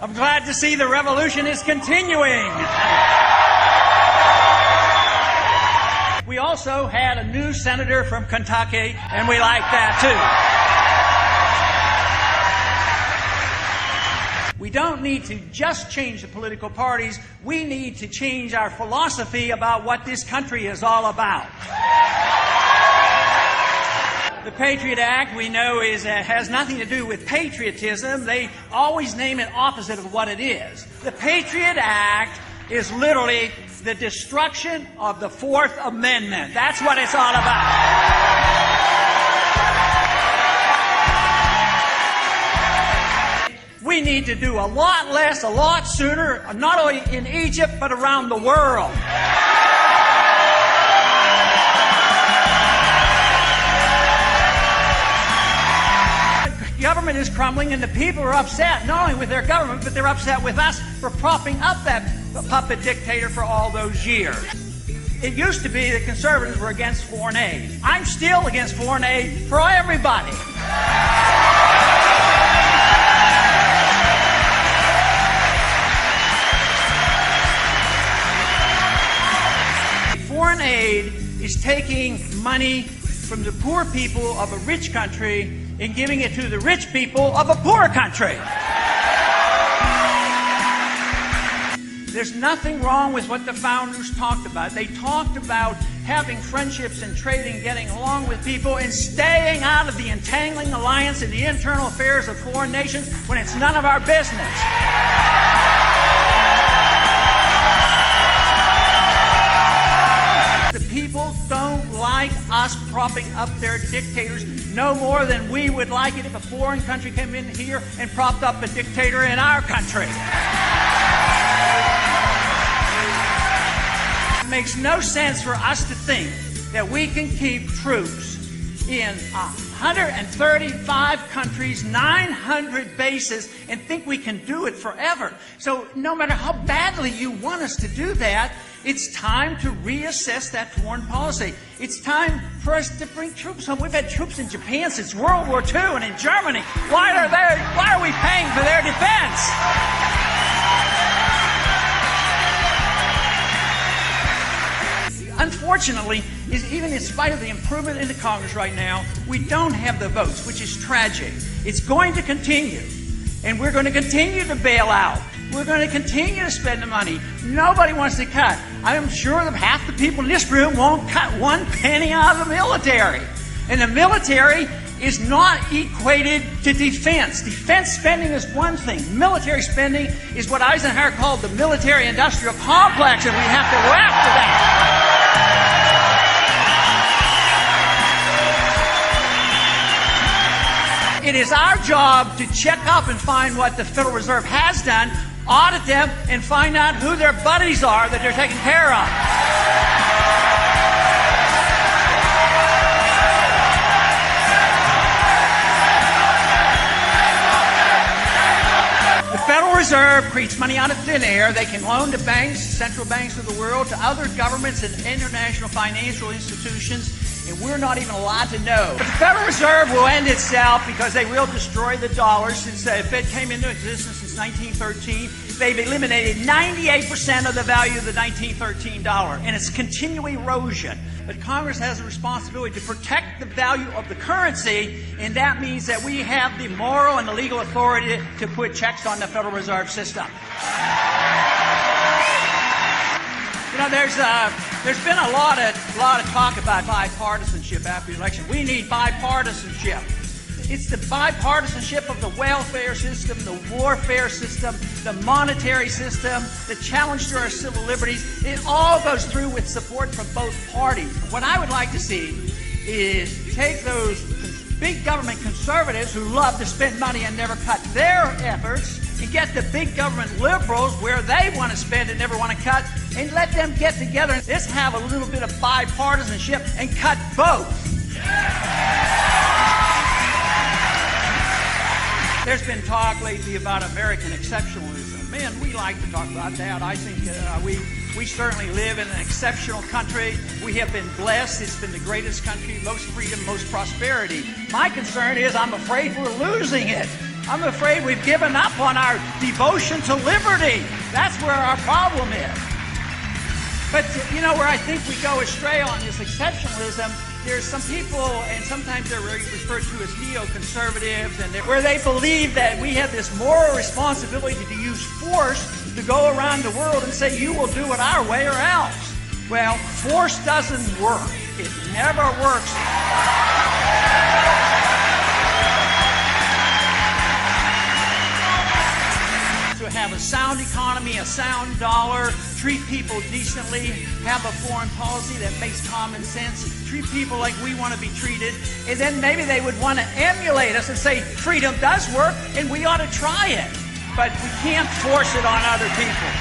I'm glad to see the revolution is continuing. We also had a new senator from Kentucky, and we like that too. We don't need to just change the political parties. We need to change our philosophy about what this country is all about. The Patriot Act, we know, has nothing to do with patriotism. They always name it opposite of what it is. The Patriot Act is literally the destruction of the Fourth Amendment. That's what it's all about. We need to do a lot less, a lot sooner, not only in Egypt, but around the world. Government is crumbling and the people are upset, not only with their government, but they're upset with us for propping up that puppet dictator for all those years. It used to be that conservatives were against foreign aid. I'm still against foreign aid for everybody. Foreign aid is taking money from the poor people of a rich country and giving it to the rich people of a poor country. There's nothing wrong with what the founders talked about. They talked about having friendships and trading, getting along with people, and staying out of the entangling alliance in the internal affairs of foreign nations when it's none of our business. The people don't like us propping up their dictators no more than we would like it if a foreign country came in here and propped up a dictator in our country. It makes no sense for us to think that we can keep troops in 135 countries, 900 bases, and think we can do it forever. So no matter how badly you want us to do that, it's time to reassess that foreign policy. It's time for us to bring troops home. We've had troops in Japan since World War II and in Germany. Why are we paying for their defense? Unfortunately, even in spite of the improvement in the Congress right now, we don't have the votes, which is tragic. It's going to continue, and we're going to continue to bail out. We're going to continue to spend the money. Nobody wants to cut. I'm sure that half the people in this room won't cut one penny out of the military. And the military is not equated to defense. Defense spending is one thing. Military spending is what Eisenhower called the military-industrial complex, and we have to go after that. It is our job to check up and find what the Federal Reserve has done, audit them, and find out who their buddies are that they're taking care of. The Federal Reserve creates money out of thin air. They can loan to banks, central banks of the world, to other governments and international financial institutions, and we're not even allowed to know. But the Federal Reserve will end itself because they will destroy the dollar. Since the Fed came into existence since 1913, they've eliminated 98% of the value of the 1913 dollar, and it's continuing erosion. But Congress has a responsibility to protect the value of the currency, and that means that we have the moral and the legal authority to put checks on the Federal Reserve system. You know, there's been a lot of talk about bipartisanship after the election. We need bipartisanship. It's the bipartisanship of the welfare system, the warfare system, the monetary system, the challenge to our civil liberties. It all goes through with support from both parties. What I would like to see is take those big government conservatives who love to spend money and never cut their efforts, and get the big government liberals where they want to spend and never want to cut, and let them get together and let's have a little bit of bipartisanship and cut both. There's been talk lately about American exceptionalism. Man, we like to talk about that. I think we certainly live in an exceptional country. We have been blessed. It's been the greatest country, most freedom, most prosperity. My concern is I'm afraid we're losing it. I'm afraid we've given up on our devotion to liberty. That's where our problem is. But, you know, where I think we go astray on this exceptionalism, there's some people, and sometimes they're referred to as neoconservatives, and where they believe that we have this moral responsibility to use force to go around the world and say, you will do it our way or else. Well, force doesn't work. It never works. To have a sound economy, a sound dollar, treat people decently, have a foreign policy that makes common sense, treat people like we want to be treated, and then maybe they would want to emulate us and say freedom does work and we ought to try it. But we can't force it on other people.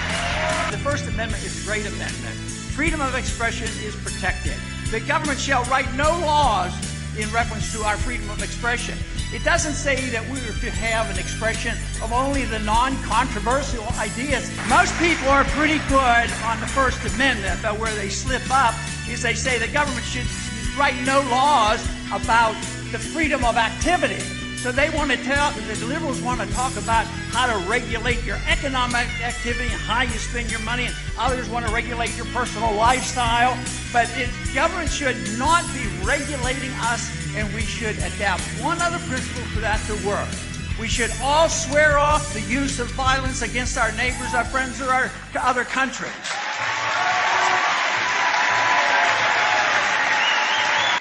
The First Amendment is a great amendment. Freedom of expression is protected. The government shall write no laws in reference to our freedom of expression. It doesn't say that we are to have an expression of only the non-controversial ideas. Most people are pretty good on the First Amendment, but where they slip up is they say the government should write no laws about the freedom of activity. So they want to tell, the liberals want to talk about how to regulate your economic activity and how you spend your money, and others want to regulate your personal lifestyle. But government should not be regulating us, and we should adapt one other principle for that to work. We should all swear off the use of violence against our neighbors, our friends, or our other countries.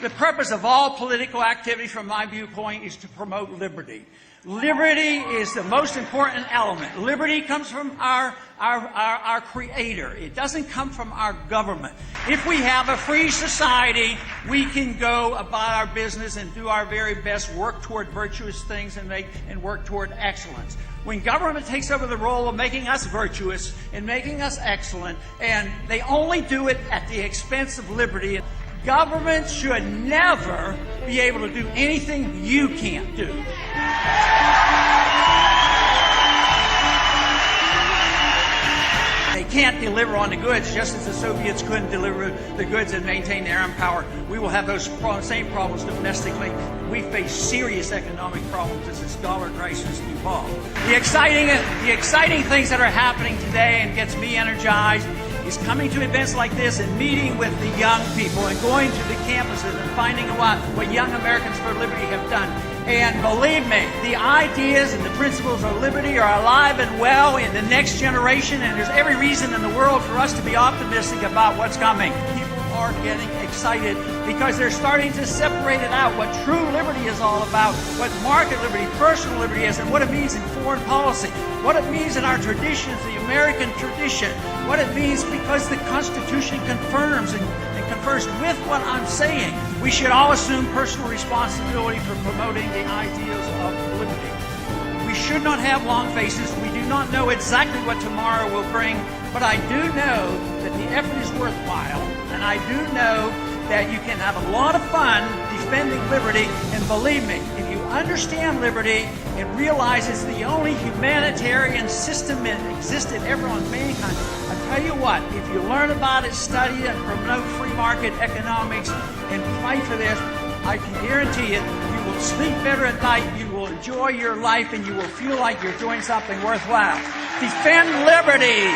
The purpose of all political activity, from my viewpoint, is to promote liberty. Liberty is the most important element. Liberty comes from our Creator. It doesn't come from our government. If we have a free society, we can go about our business and do our very best, work toward virtuous things and work toward excellence. When government takes over the role of making us virtuous and making us excellent, and they only do it at the expense of liberty, government should never be able to do anything you can't do. They can't deliver on the goods, just as the Soviets couldn't deliver the goods and maintain their empire. We will have those same problems domestically. We face serious economic problems as this dollar crisis evolves. The exciting things that are happening today and gets me energized is coming to events like this and meeting with the young people and going to the campuses and finding out what Young Americans for Liberty have done. And believe me, the ideas and the principles of liberty are alive and well in the next generation, and there's every reason in the world for us to be optimistic about what's coming. People are getting excited because they're starting to separate it out, what true liberty is all about, what market liberty, personal liberty is, and what it means in foreign policy, what it means in our traditions, the American tradition, what it means because the Constitution confirms and confers with what I'm saying. We should all assume personal responsibility for promoting the ideals of liberty. We should not have long faces. We do not know exactly what tomorrow will bring, but I do know that the effort is worthwhile, and I do know that you can have a lot of fun defending liberty, and believe me, if you understand liberty and realize it's the only humanitarian system that existed ever on mankind, I tell you what, if you learn about it, study it, promote free market economics, and fight for this, I can guarantee it, you will sleep better at night, you will enjoy your life, and you will feel like you're doing something worthwhile. Defend liberty!